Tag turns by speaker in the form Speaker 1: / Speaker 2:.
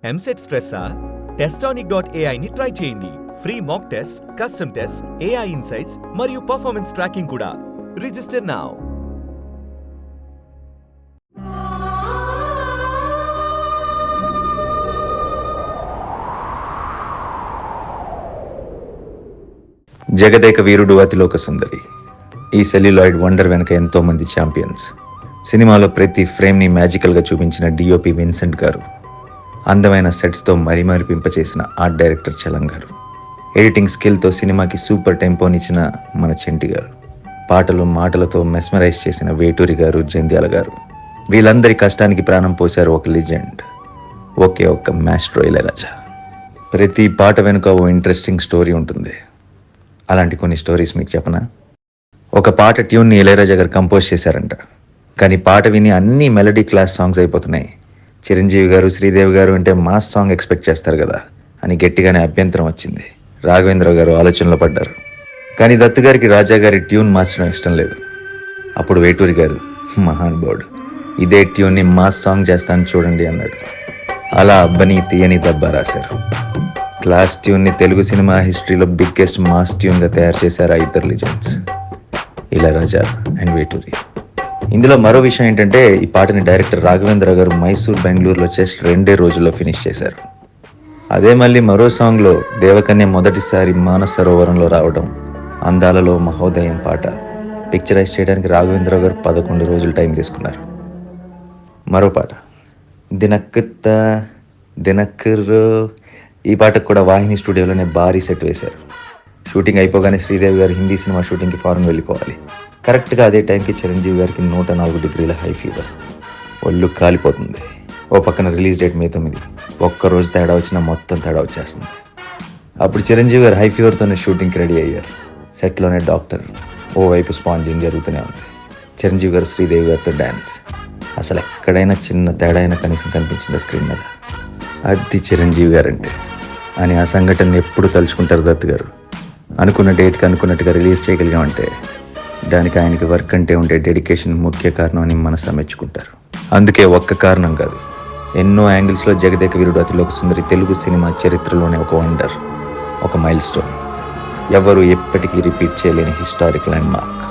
Speaker 1: ఎంసెట్ స్ట్రెస్సా? టెస్టానిక్.ai ని ట్రై చేయండి. Free mock test, custom test, AI insights మరియు పర్ఫార్మెన్స్ ట్రాకింగ్ కూడా. Register now.
Speaker 2: జగదేక వీరుడు అతిలోక సుందరి. ఈ సెల్యులాయిడ్ వండర్ వెనక ఎంతో మంది ఛాంపియన్స్. సినిమాలో ప్రతి ఫ్రేమ్ని మ్యాజికల్గా చూపించిన డిఓపి విన్సెంట్ గారు, అందమైన సెట్స్తో మరిపింపచేసిన ఆర్ట్ డైరెక్టర్ చలం గారు, ఎడిటింగ్ స్కిల్తో సినిమాకి సూపర్ టెంపోనిచ్చిన మన చెంటి గారు, పాటలు మాటలతో మెస్మరైజ్ చేసిన వేటూరి గారు, జంధ్యాల గారు, వీళ్ళందరి కష్టానికి ప్రాణం పోశారు ఒక లెజెండ్, ఒకే ఒక్క మాస్ట్రో ఇళయరాజా. ప్రతి పాట వెనుక ఓ ఇంట్రెస్టింగ్ స్టోరీ ఉంటుంది. అలాంటి కొన్ని స్టోరీస్ మీకు చెప్పనా? ఒక పాట ట్యూన్ని ఇళయరాజా గారు కంపోజ్ చేశారంట. కానీ పాట విని అన్ని మెలడీ క్లాస్ సాంగ్స్ అయిపోతున్నాయి. చిరంజీవి గారు, శ్రీదేవి గారు అంటే మాస్ సాంగ్ ఎక్స్పెక్ట్ చేస్తారు కదా అని గట్టిగానే అభ్యంతరం వచ్చింది. రాఘవేంద్ర గారు ఆలోచనలో పడ్డారు. కానీ దత్తు గారికి రాజా గారి ట్యూన్ మార్చడం ఇష్టం లేదు. అప్పుడు వేటూరి గారు, మహానుభావుడు, ఇదే ట్యూన్ని మాస్ సాంగ్ చేస్తాను చూడండి అన్నాడు. అలా అబ్బని తీయని దబ్బా రాశారు. క్లాస్ ట్యూన్ని తెలుగు సినిమా హిస్టరీలో బిగ్గెస్ట్ మాస్ ట్యూన్గా తయారు చేశారు ఆ ఇద్దరు లెజెండ్స్, ఇళయరాజా అండ్ వేటూరి. ఇందులో మరో విషయం ఏంటంటే, ఈ పాటని డైరెక్టర్ రాఘవేంద్ర గారు మైసూర్, బెంగళూరులో జస్ట్ 2 రోజుల్లో ఫినిష్ చేశారు. అదే మళ్ళీ మరో సాంగ్లో దేవకన్య మొదటిసారి మానస సరోవరంలో రావడం, అందాలలో మహోదయం పాట పిక్చరైజ్ చేయడానికి రాఘవేంద్ర గారు 11 రోజులు టైం తీసుకున్నారు. మరో పాట దినక్కుత్త దినక్కుర్రో, ఈ పాటకు కూడా వాహిని స్టూడియోలోనే భారీ సెట్ వేశారు. షూటింగ్ అయిపోగానే శ్రీదేవి గారు హిందీ సినిమా షూటింగ్కి ఫారెన్ వెళ్ళిపోవాలి. కరెక్ట్గా అదే టైంకి చిరంజీవి గారికి 104 డిగ్రీల హై ఫీవర్, ఒళ్ళు కాలిపోతుంది. ఓ పక్కన రిలీజ్ డేట్ May 9. ఒక్కరోజు తేడా వచ్చినా మొత్తం తేడా వచ్చేస్తుంది. అప్పుడు చిరంజీవి గారు హై ఫీవర్తోనే షూటింగ్కి రెడీ అయ్యారు. సెట్లోనే డాక్టర్, ఓవైపు స్పాంజింగ్ జరుగుతూనే ఉంది. చిరంజీవి గారు శ్రీదేవి గారితో డ్యాన్స్. అసలు ఎక్కడైనా చిన్న తేడా అయినా కనీసం కనిపించింది స్క్రీన్ మీద. అది చిరంజీవి గారంటే అని ఆ సంఘటన ఎప్పుడు తలుచుకుంటారు దత్తు గారు. అనుకున్న డేట్కి అనుకున్నట్టుగా రిలీజ్ చేయగలిగామంటే దానికి ఆయనకి వర్క్ అంటే ఉండే డెడికేషన్ ముఖ్య కారణం అని మనసు మెచ్చుకుంటారు. అందుకే ఒక్క కారణం కాదు, ఎన్నో యాంగిల్స్లో జగదేక వీరుడు అతిలోక సుందరి తెలుగు సినిమా చరిత్రలోనే ఒక వండర్, ఒక మైల్ స్టోన్, ఎవరు ఎప్పటికీ రిపీట్ చేయలేని హిస్టారిక్ ల్యాండ్ మార్క్.